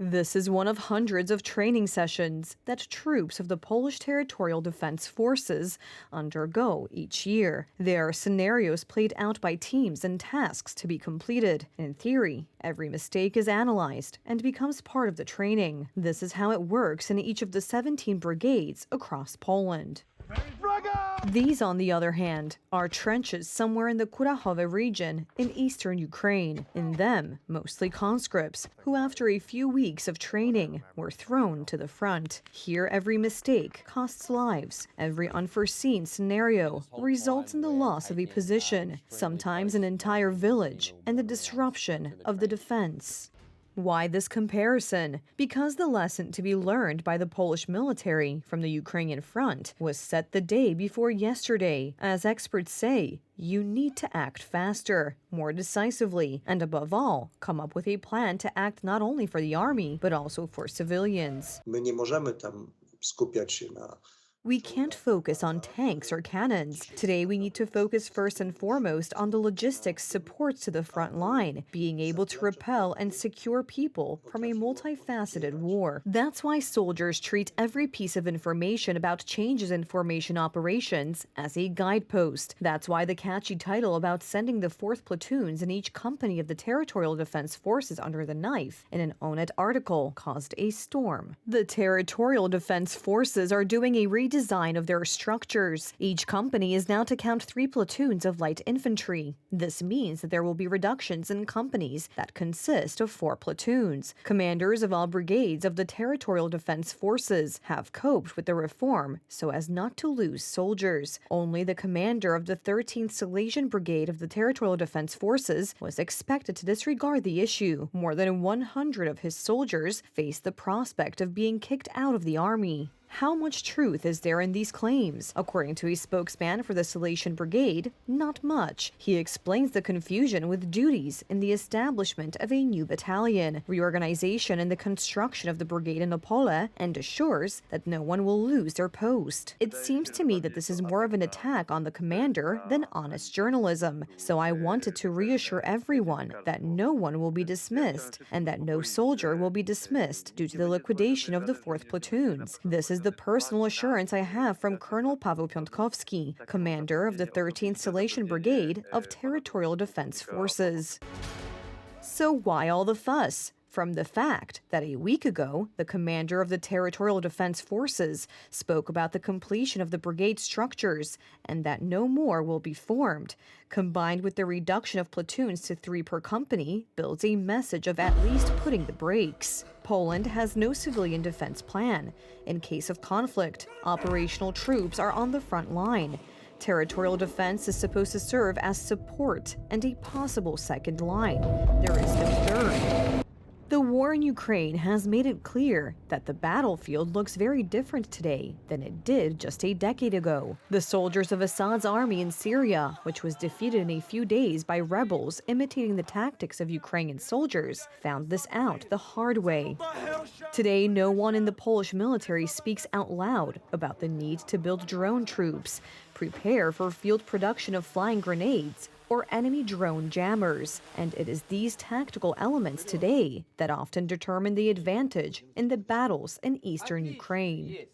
This is one of hundreds of training sessions that troops of the Polish Territorial Defense Forces undergo each year. There are scenarios played out by teams and tasks to be completed. In theory, every mistake is analyzed and becomes part of the training. This is how it works in each of the 17 brigades across Poland. These, on the other hand, are trenches somewhere in the Kurachowe region in eastern Ukraine. In them, mostly conscripts, who after a few weeks of training were thrown to the front. Here, every mistake costs lives. Every unforeseen scenario results in the loss of a position, sometimes an entire village, and the disruption of the defense. Why this comparison? Because the lesson to be learned by the Polish military from the Ukrainian front was set the day before yesterday. As experts say, you need to act faster, more decisively, and above all, come up with a plan to act not only for the army, but also for civilians. My nie możemy tam skupiać się na We can't focus on tanks or cannons. Today, we need to focus first and foremost on the logistics support to the front line, being able to repel and secure people from a multifaceted war. That's why soldiers treat every piece of information about changes in formation operations as a guidepost. That's why the catchy title about sending the 4th platoons in each company of the Territorial Defense Forces under the knife in an Onet article caused a storm. The Territorial Defense Forces are doing a redesign of their structures. Each company is now to count 3 platoons of light infantry. This means that there will be reductions in companies that consist of 4 platoons. Commanders of all brigades of the Territorial Defense Forces have coped with the reform so as not to lose soldiers. Only the commander of the 13th Silesian Brigade of the Territorial Defense Forces was expected to disregard the issue. More than 100 of his soldiers face the prospect of being kicked out of the army. How much truth is there in these claims? According to a spokesman for the Silesian Brigade, not much. He explains the confusion with duties in the establishment of a new battalion, reorganization in the construction of the brigade in Opole, and assures that no one will lose their post. It seems to me that this is more of an attack on the commander than honest journalism, so I wanted to reassure everyone that no one will be dismissed, and that no soldier will be dismissed due to the liquidation of the 4th platoons. This is the personal assurance I have from Colonel Paweł Piątkowski, commander of the 13th Silesian Brigade of Territorial Defense Forces. So why all the fuss? From the fact that a week ago, the commander of the Territorial Defense Forces spoke about the completion of the brigade structures and that no more will be formed, combined with the reduction of platoons to 3 per company, builds a message of at least putting the brakes. Poland has no civilian defense plan. In case of conflict, operational troops are on the front line. Territorial defense is supposed to serve as support and a possible second line. There is no third. The war in Ukraine has made it clear that the battlefield looks very different today than it did just a decade ago. The soldiers of Assad's army in Syria, which was defeated in a few days by rebels imitating the tactics of Ukrainian soldiers, found this out the hard way. Today, no one in the Polish military speaks out loud about the need to build drone troops, prepare for field production of flying grenades, or enemy drone jammers. And it is these tactical elements today that often determine the advantage in the battles in eastern Ukraine.